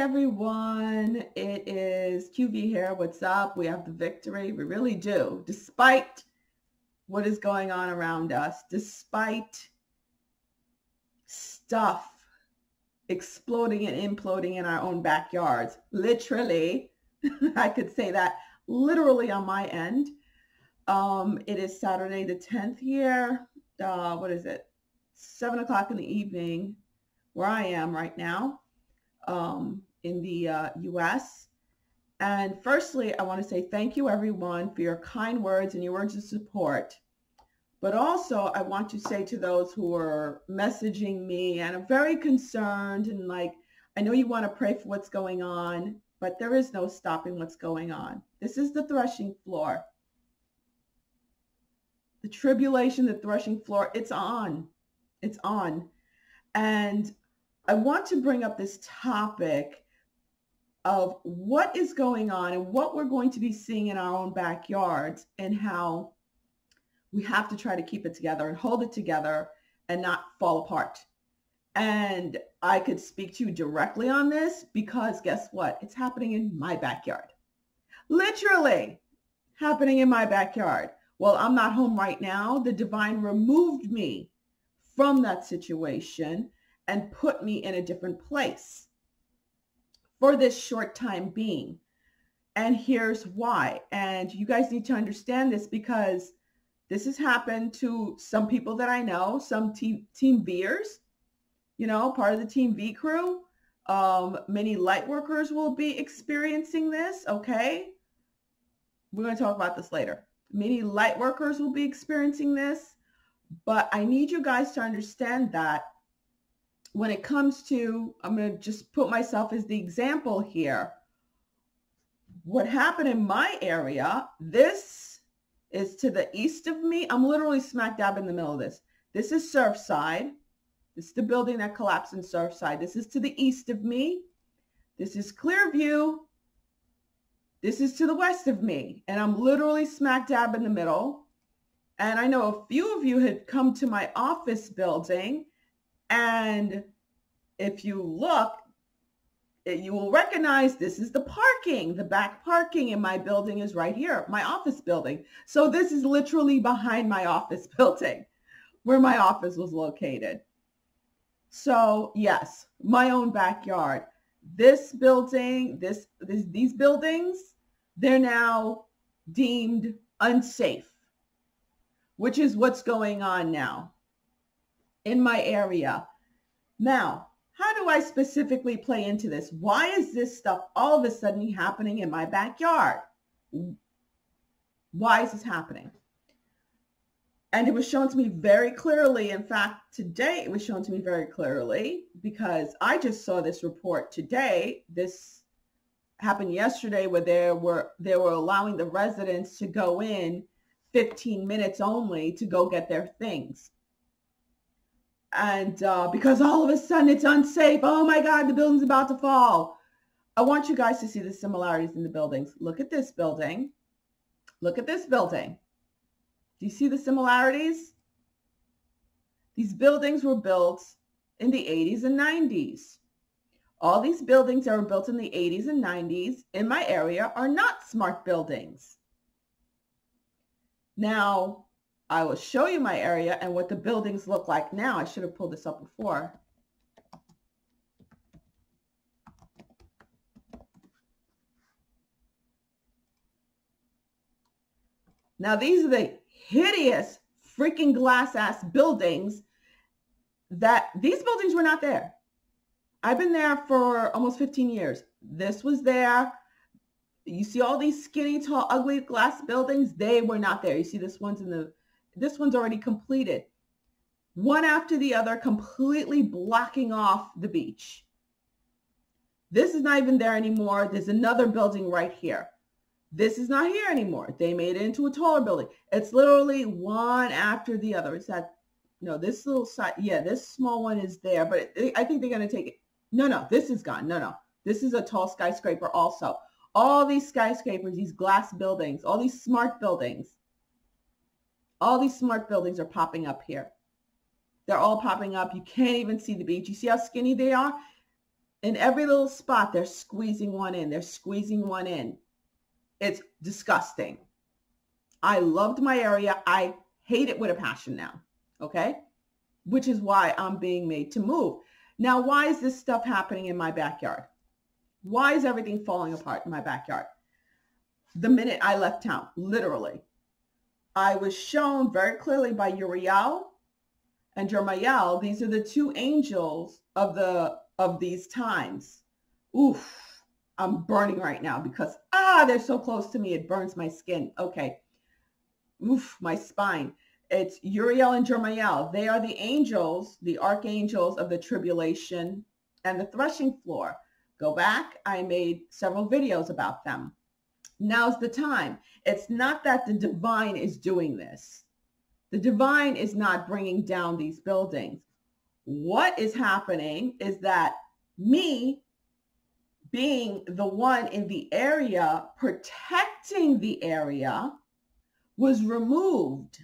everyone. It is QV here. What's up? We have the victory. We really do. Despite what is going on around us, despite stuff exploding and imploding in our own backyards, literally, I could say that literally on my end. It is Saturday the 10th here. What is it? 7 o'clock in the evening where I am right now. In the U.S. And firstly, I want to say thank you, everyone, for your kind words and your words of support. But also, I want to say to those who are messaging me and are very concerned and like, I know you want to pray for what's going on, but there is no stopping what's going on. This is the threshing floor. The tribulation, the threshing floor, it's on. It's on. And I want to bring up this topic of what is going on and what we're going to be seeing in our own backyards and how we have to try to keep it together and hold it together and not fall apart. And I could speak to you directly on this because guess what? It's happening in my backyard. Literally happening in my backyard. Well, I'm not home right now. The divine removed me from that situation and put me in a different place for this short time being. And here's why. And you guys need to understand this because this has happened to some people that I know, some team V'ers, you know, part of the Team V crew. Many light workers will be experiencing this, okay? We're going to talk about this later. Many light workers will be experiencing this, but I need you guys to understand that when it comes to, I'm going to just put myself as the example here. What happened in my area, this is to the east of me. I'm literally smack dab in the middle of this. This is Surfside. This is the building that collapsed in Surfside. This is to the east of me. This is Clearview. This is to the west of me. And I'm literally smack dab in the middle. And I know a few of you had come to my office building. And if you look, you will recognize this is the parking. The back parking in my building is right here, my office building. So this is literally behind my office building where my office was located. So yes, my own backyard. This building, these buildings, they're now deemed unsafe, which is what's going on now in my area. Now, how do I specifically play into this? Why is this stuff all of a sudden happening in my backyard? Why is this happening? And it was shown to me very clearly. In fact, today it was shown to me very clearly because I just saw this report today. This happened yesterday where they were allowing the residents to go in 15 minutes only to go get their things. And because all of a sudden it's unsafe. Oh my God, the building's about to fall. I want you guys to see the similarities in the buildings. Look at this building. Look at this building. Do you see the similarities? These buildings were built in the 80s and 90s. All these buildings that were built in the 80s and 90s in my area are not smart buildings. Now, I will show you my area and what the buildings look like now. I should have pulled this up before. Now, these are the hideous freaking glass ass buildings these buildings were not there. I've been there for almost 15 years. This was there. You see all these skinny, tall, ugly glass buildings? They were not there. You see this one's already completed. One after the other, completely blocking off the beach. This is not even there anymore. There's another building right here. This is not here anymore. They made it into a taller building. It's literally one after the other. This little side, yeah, this small one is there, but I think they're going to take it. No, this is gone. No. This is a tall skyscraper also. All these skyscrapers, these glass buildings, all these smart buildings are popping up here. They're all popping up. You can't even see the beach. You see how skinny they are? In every little spot, they're squeezing one in. They're squeezing one in. It's disgusting. I loved my area. I hate it with a passion now. Okay. Which is why I'm being made to move. Now, why is this stuff happening in my backyard? Why is everything falling apart in my backyard? The minute I left town, literally, I was shown very clearly by Uriel and Jermael. These are the two angels of these times. Oof, I'm burning right now because, they're so close to me. It burns my skin. Okay. Oof, my spine. It's Uriel and Jermael. They are the angels, the archangels of the tribulation and the threshing floor. Go back. I made several videos about them. Now's the time. It's not that the divine is doing this. The divine is not bringing down these buildings. What is happening is that me being the one in the area, protecting the area, was removed.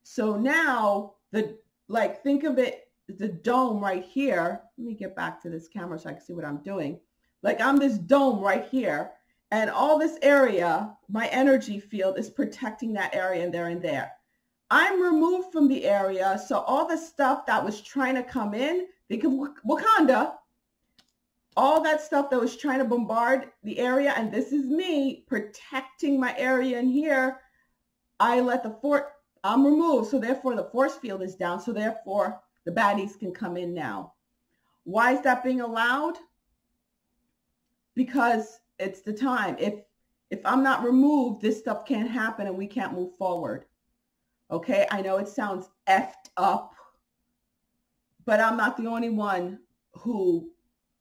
So now think of it, the dome right here. Let me get back to this camera so I can see what I'm doing. Like I'm this dome right here, and all this area, my energy field is protecting that area and there and there. I'm removed from the area. So all the stuff that was trying to come in, think of Wakanda, all that stuff that was trying to bombard the area, and this is me protecting my area in here. I'm removed, so therefore the force field is down, so therefore the baddies can come in now. Why is that being allowed? Because it's the time. If I'm not removed, this stuff can't happen and we can't move forward. Okay, I know it sounds effed up, but I'm not the only one who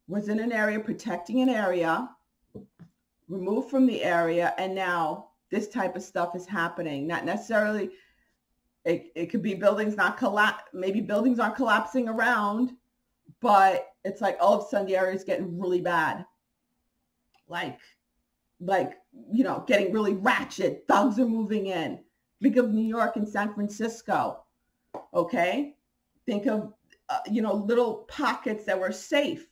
was in an area, protecting an area, removed from the area, and now this type of stuff is happening. Not necessarily, it could be buildings maybe buildings aren't collapsing around, but it's like all of a sudden the area is getting really bad. Like, getting really ratchet. Thugs are moving in. Think of New York and San Francisco. Okay. Think of, little pockets that were safe.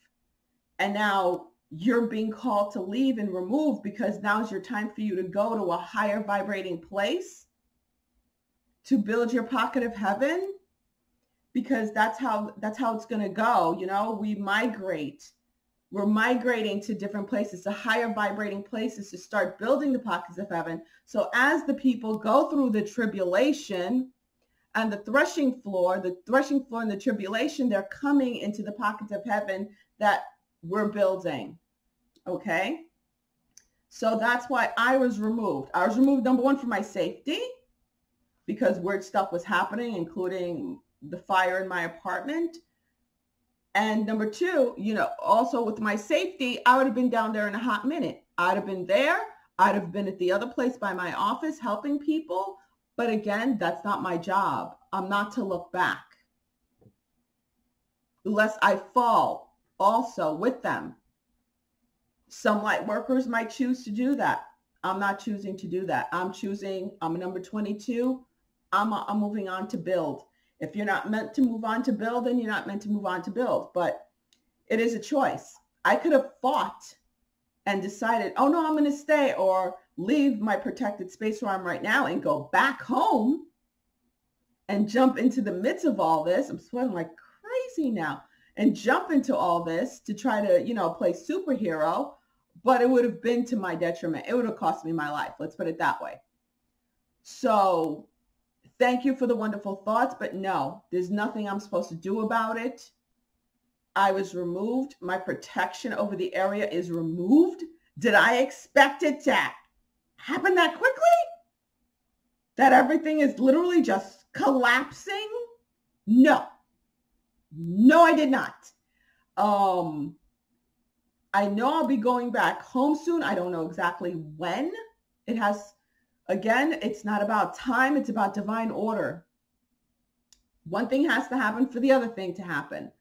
And now you're being called to leave and remove because now's your time for you to go to a higher vibrating place to build your pocket of heaven, because that's how it's going to go. We migrate. We're migrating to different places, to higher vibrating places, to start building the pockets of heaven. So as the people go through the tribulation and the threshing floor and the tribulation, they're coming into the pockets of heaven that we're building. Okay. So that's why I was removed. I was removed, number one, for my safety, because weird stuff was happening, including the fire in my apartment. And number two, also with my safety, I would have been down there in a hot minute. I'd have been there. I'd have been at the other place by my office helping people. But again, that's not my job. I'm not to look back. Lest I fall also with them. Some light workers might choose to do that. I'm not choosing to do that. I'm a number 22. I'm moving on to build. If you're not meant to move on to build, then you're not meant to move on to build. But it is a choice. I could have fought and decided, oh no, I'm going to stay, or leave my protected space where I'm right now and go back home and jump into the midst of all this. I'm sweating like crazy now. And jump into all this to try to, play superhero, but it would have been to my detriment. It would have cost me my life. Let's put it that way. So thank you for the wonderful thoughts, but no, there's nothing I'm supposed to do about it. I was removed. My protection over the area is removed. Did I expect it to happen that quickly? That everything is literally just collapsing? No. No, I did not. I know I'll be going back home soon. I don't know exactly when. It's not about time. It's about divine order. One thing has to happen for the other thing to happen.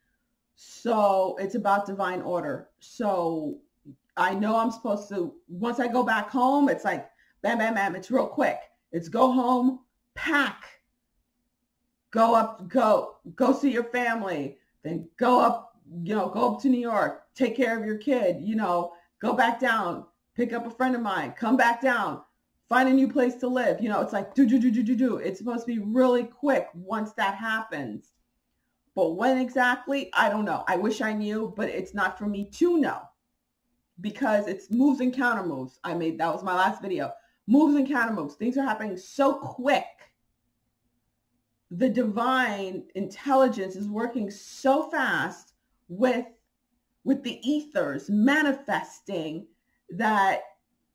So it's about divine order. So I know I'm supposed to, once I go back home, it's like, bam, bam, bam. It's real quick. It's go home, pack, go up, go see your family, then go up, go up to New York, take care of your kid, go back down, pick up a friend of mine, come back down, find a new place to live. It's like do. It's supposed to be really quick once that happens. But when exactly, I don't know. I wish I knew, but it's not for me to know because it's moves and counter moves. That was my last video. Moves and counter moves. Things are happening so quick. The divine intelligence is working so fast with the ethers manifesting that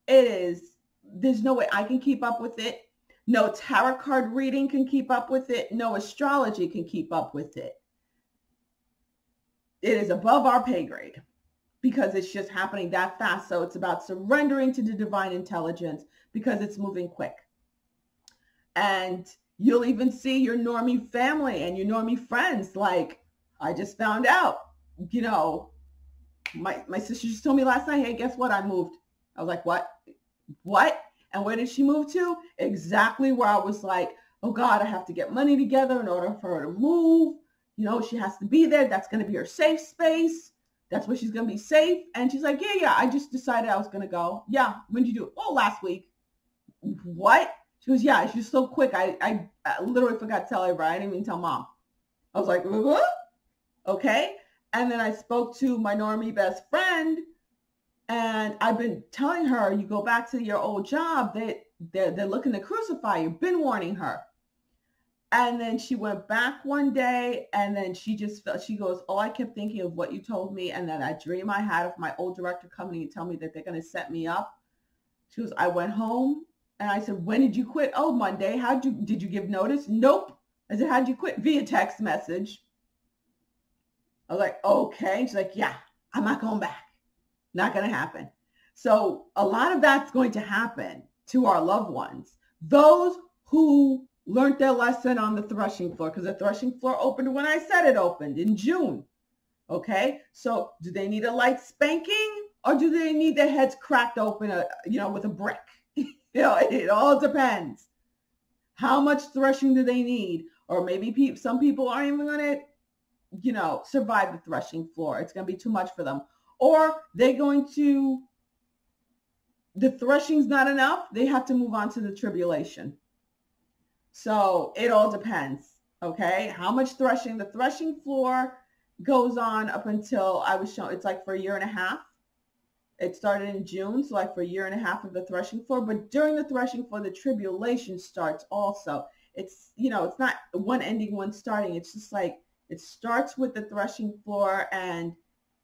there's no way I can keep up with it. No tarot card reading can keep up with it. No astrology can keep up with it. It is above our pay grade because it's just happening that fast. So it's about surrendering to the divine intelligence because it's moving quick. And you'll even see your normie family and your normie friends. Like, I just found out, my sister just told me last night, hey, guess what? I moved. I was like, what? And where did she move to? Exactly where I was like, oh God, I have to get money together in order for her to move. She has to be there. That's going to be her safe space. That's where she's going to be safe. And she's like, yeah, I just decided I was going to go. Yeah. When did you do it? Oh, last week. What? She goes, yeah, she's so quick. I literally forgot to tell everybody. I didn't even tell mom. I was like, what? Okay. And then I spoke to my normie best friend and I've been telling her, you go back to your old job, they're looking to crucify you. Been warning her. And then she went back one day and then she goes, oh, I kept thinking of what you told me and that dream I had of my old director coming and tell me that they're going to set me up. She goes, I went home and I said, when did you quit? Oh, Monday. Did you give notice? Nope. I said, how'd you quit? Via text message. I was like, okay. She's like, yeah, I'm not going back. Not going to happen. So a lot of that's going to happen to our loved ones. Those who learned their lesson on the threshing floor, because the threshing floor opened when I said it opened in June. Okay. So do they need a light spanking or do they need their heads cracked open, with a brick? It all depends. How much threshing do they need? Or maybe some people aren't even going to, survive the threshing floor. It's going to be too much for them. Or they're going to, the threshing's not enough. They have to move on to the tribulation. So it all depends. Okay. How much threshing? The threshing floor goes on up until I was shown, it's like for a year and a half. It started in June, so like for a year and a half of the threshing floor. But during the threshing floor, the tribulation starts also. It's, it's not one ending, one starting. It's just like it starts with the threshing floor. And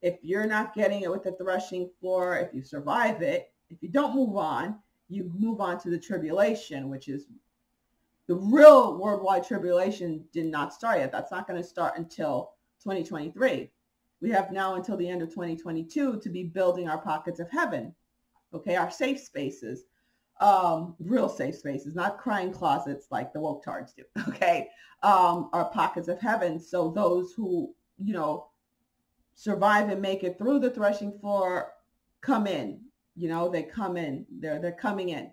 if you're not getting it with the threshing floor, if you survive it, if you don't move on, you move on to the tribulation, which is the real worldwide tribulation did not start yet. That's not going to start until 2023. We have now until the end of 2022 to be building our pockets of heaven. Okay, our safe spaces, real safe spaces, not crying closets like the woke tards do. Okay, our pockets of heaven. So those who, survive and make it through the threshing floor come in. They come in. They're coming in.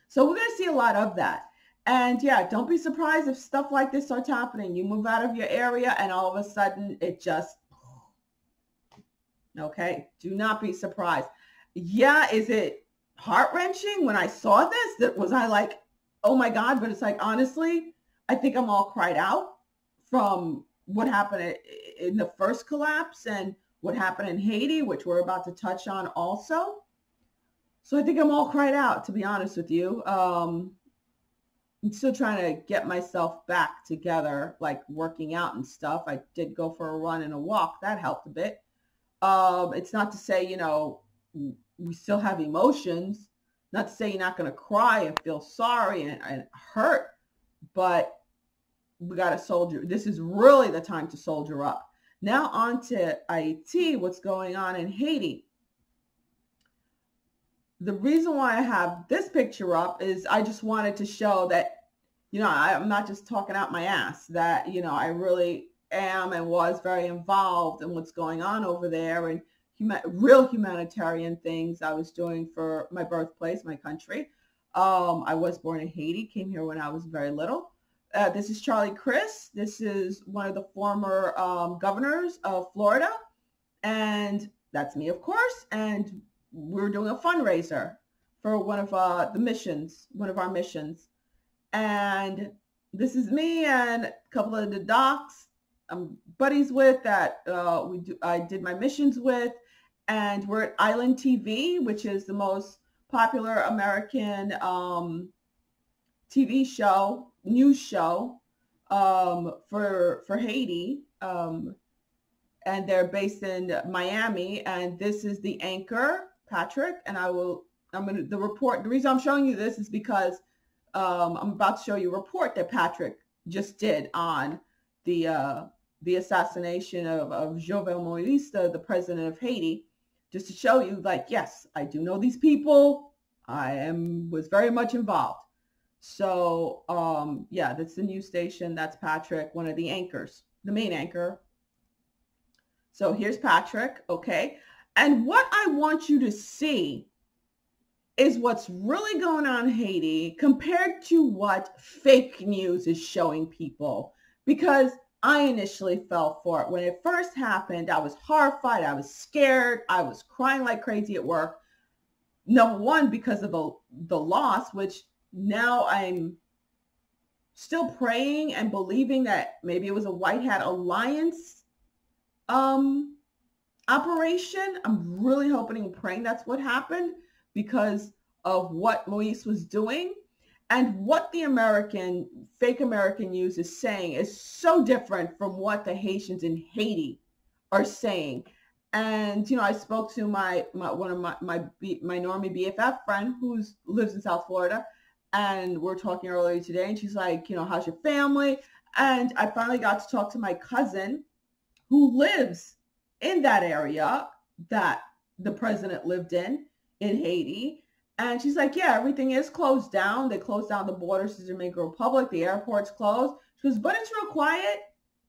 So we're going to see a lot of that. And yeah, don't be surprised if stuff like this starts happening. You move out of your area and all of a sudden it just, okay, do not be surprised. Yeah, is it heart-wrenching? When I saw this, was I like, oh my God, but it's like, honestly, I think I'm all cried out from what happened in the first collapse and what happened in Haiti, which we're about to touch on also. So I think I'm all cried out, to be honest with you. I'm still trying to get myself back together, like working out and stuff. I did go for a run and a walk. That helped a bit. It's not to say, we still have emotions. Not to say you're not going to cry and feel sorry and hurt, but we got to soldier. This is really the time to soldier up. Now on to Haiti, what's going on in Haiti. The reason why I have this picture up is I just wanted to show that, I'm not just talking out my ass, that, I really am and was very involved in what's going on over there and real humanitarian things I was doing for my birthplace, my country. I was born in Haiti, came here when I was very little. This is Charlie Crist. This is one of the former governors of Florida. And that's me, of course. And we're doing a fundraiser for one of the missions, one of our missions. And this is me and a couple of the docs I'm buddies with that I did my missions with. And we're at Island TV, which is the most popular American TV show, news show for Haiti. And they're based in Miami. And this is the anchor, Patrick. And the reason I'm showing you this is because I'm about to show you a report that Patrick just did on the assassination of Jovenel Moïse, the president of Haiti, just to show you, like, yes, I do know these people. Was very much involved. So, yeah, that's the news station. That's Patrick, one of the anchors, the main anchor. So here's Patrick, okay? And what I want you to see is what's really going on in Haiti compared to what fake news is showing people. Because I initially fell for it. When it first happened, I was horrified. I was scared. I was crying like crazy at work. Number one, because of the loss, which now I'm still praying and believing that maybe it was a White Hat Alliance operation. I'm really hoping and praying that's what happened because of what Moïse was doing. And what the fake American news is saying is so different from what the Haitians in Haiti are saying. And, I spoke to one of my Normie BFF friend who lives in South Florida. And we're talking earlier today. And she's like, how's your family? And I finally got to talk to my cousin who lives in that area that the president lived in Haiti. And she's like, yeah, everything is closed down. They closed down the borders to Dominican Republic. The airport's closed. She goes, but it's real quiet.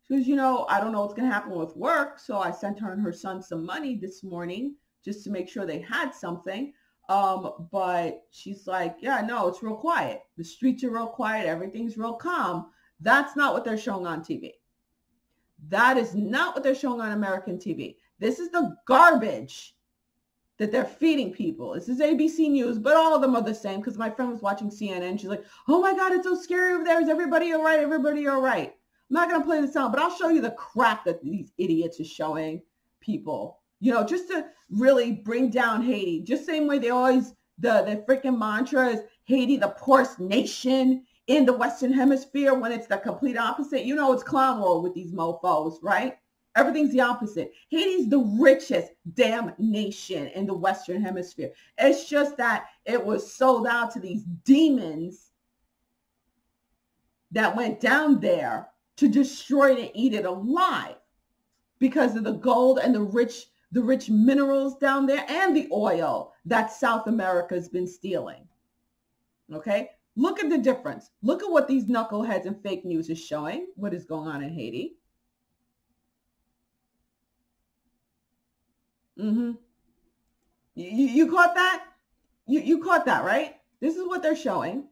She goes, I don't know what's going to happen with work. So I sent her and her son some money this morning just to make sure they had something. But she's like, yeah, no, it's real quiet. The streets are real quiet. Everything's real calm. That's not what they're showing on TV. That is not what they're showing on American TV. This is the garbage that they're feeding people. This is ABC News, but all of them are the same because my friend was watching CNN. She's like, oh my God, it's so scary over there. Is everybody all right? Everybody all right? I'm not going to play the sound, but I'll show you the crap that these idiots are showing people, just to really bring down Haiti. Just same way they always, the freaking mantra is Haiti, the poorest nation in the Western Hemisphere, when it's the complete opposite. It's clown world with these mofos, right? Everything's the opposite. Haiti's the richest damn nation in the Western Hemisphere. It's just that it was sold out to these demons that went down there to destroy it and eat it alive because of the gold and the rich minerals down there and the oil that South America's been stealing. Okay? Look at the difference. Look at what these knuckleheads and fake news is showing, what is going on in Haiti. You caught that? You caught that, right? This is what they're showing.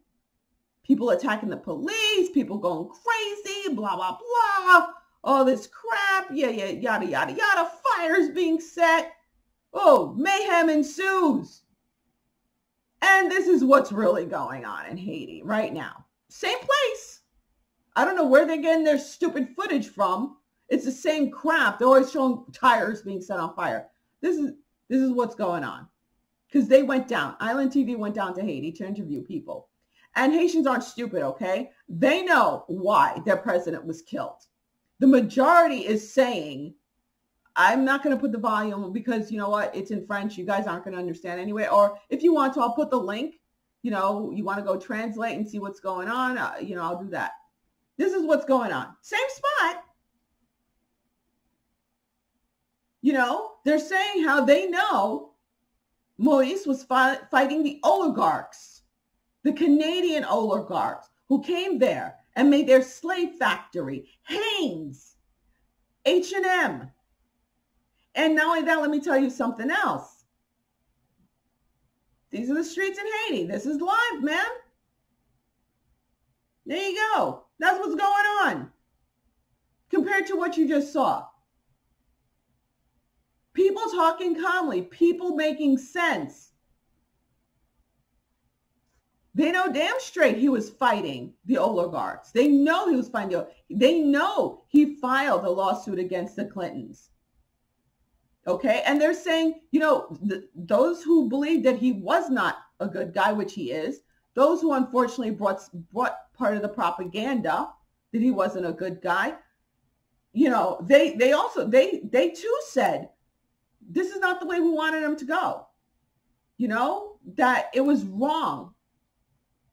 People attacking the police, people going crazy, blah, blah, blah. All this crap, yeah, yada, yada, yada. Fires being set. Oh, mayhem ensues. And this is what's really going on in Haiti right now. Same place. I don't know where they're getting their stupid footage from. It's the same crap. They're always showing tires being set on fire. This is what's going on. Because they went down. Island TV went down to Haiti to interview people. And Haitians aren't stupid, okay? They know why their president was killed. The majority is saying, I'm not going to put the volume because you know what? It's in French. You guys aren't going to understand anyway. Or if you want to, I'll put the link. You want to go translate and see what's going on. I'll do that. This is what's going on. Same spot. They're saying how they know Moïse was fighting the oligarchs, the Canadian oligarchs who came there and made their slave factory, Hanes, H&M. And not only that, let me tell you something else. These are the streets in Haiti. This is live, man. There you go. That's what's going on compared to what you just saw. People talking calmly, people making sense. They know damn straight he was fighting the oligarchs. They know he was fighting. They know he filed a lawsuit against the Clintons. Okay. And they're saying, those who believe that he was not a good guy, which he is, those who unfortunately brought part of the propaganda that he wasn't a good guy, they too said, this is not the way we wanted him to go. That it was wrong.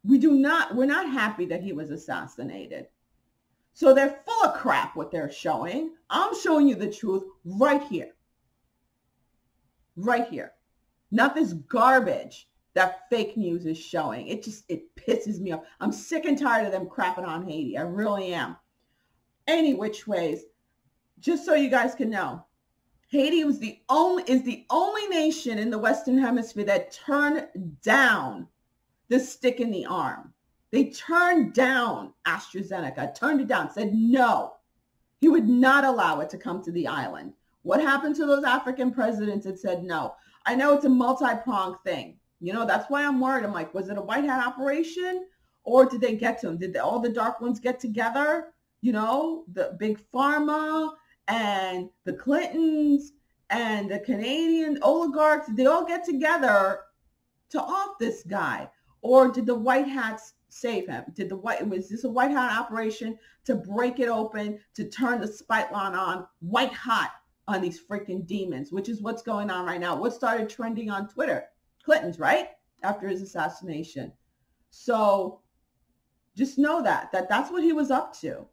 We're not happy that he was assassinated. So they're full of crap what they're showing. I'm showing you the truth right here. Right here. Not this garbage that fake news is showing. It pisses me off. I'm sick and tired of them crapping on Haiti. I really am. Any which ways, just so you guys can know, Haiti is the only nation in the Western Hemisphere that turned down the stick in the arm. They turned down AstraZeneca, turned it down, said no. He would not allow it to come to the island. What happened to those African presidents that said no? I know it's a multi-pronged thing. That's why I'm worried. I'm like, was it a white hat operation? Or did they get to him? Did all the dark ones get together? The big pharma and the Clintons and the Canadian oligarchs, did they all get together to off this guy? Or did the white hats save him? Was this a white hat operation to break it open, to turn the spotlight on white hot on these freaking demons, which is what's going on right now? What started trending on Twitter? Clinton's, right? After his assassination. So just know that's what he was up to.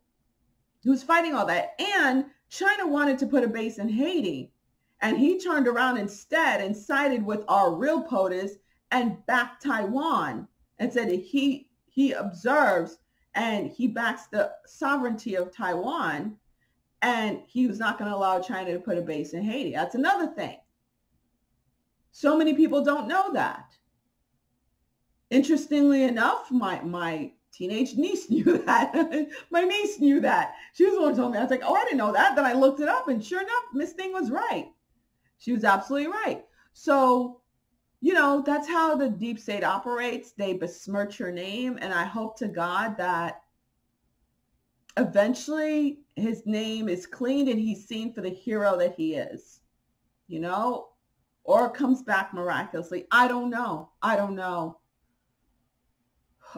He was fighting all that. And China wanted to put a base in Haiti. And he turned around instead and sided with our real POTUS and backed Taiwan and said that he observes and he backs the sovereignty of Taiwan, and he was not going to allow China to put a base in Haiti. That's another thing. So many people don't know that. Interestingly enough, my teenage niece knew that. My niece knew that. She was the one who told me. I was like, oh, I didn't know that. Then I looked it up, and sure enough, Miss Thing was right. She was absolutely right. So, that's how the deep state operates. They besmirch your name. And I hope to God that eventually his name is cleaned and he's seen for the hero that he is, or comes back miraculously. I don't know.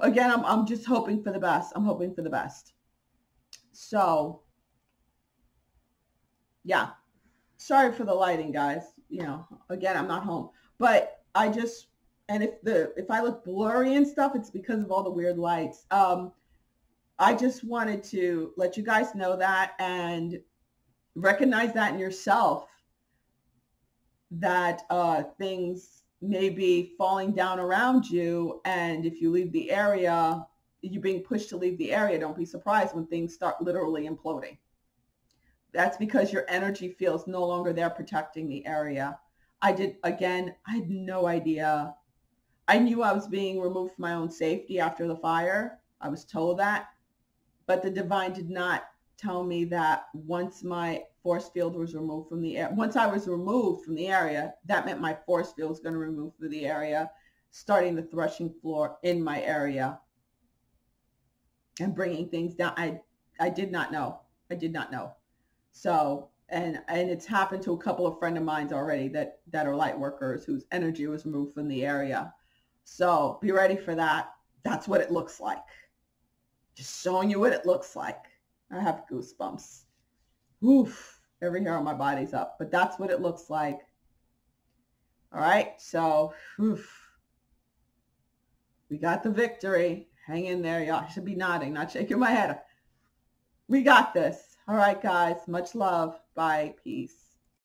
Again, I'm just hoping for the best. I'm hoping for the best. So, yeah. Sorry for the lighting, guys. Again, I'm not home. But and if I look blurry and stuff, it's because of all the weird lights. I just wanted to let you guys know that and recognize that in yourself, that things may be falling down around you. And if you leave the area, you're being pushed to leave the area, don't be surprised when things start literally imploding. That's because your energy feels no longer there protecting the area. I had no idea. I knew I was being removed for my own safety after the fire. I was told that. But the divine did not tell me that once my force field was removed from the air, once I was removed from the area, that meant my force field was going to remove from the area, starting the threshing floor in my area and bringing things down. I did not know. I did not know. So, and it's happened to a couple of friends of mine already that are light workers whose energy was removed from the area. So be ready for that. That's what it looks like. Just showing you what it looks like. I have goosebumps. Oof, every hair on my body's up, but that's what it looks like. All right, so oof. We got the victory. Hang in there, y'all. I should be nodding, not shaking my head. We got this. All right, guys. Much love. Bye. Peace.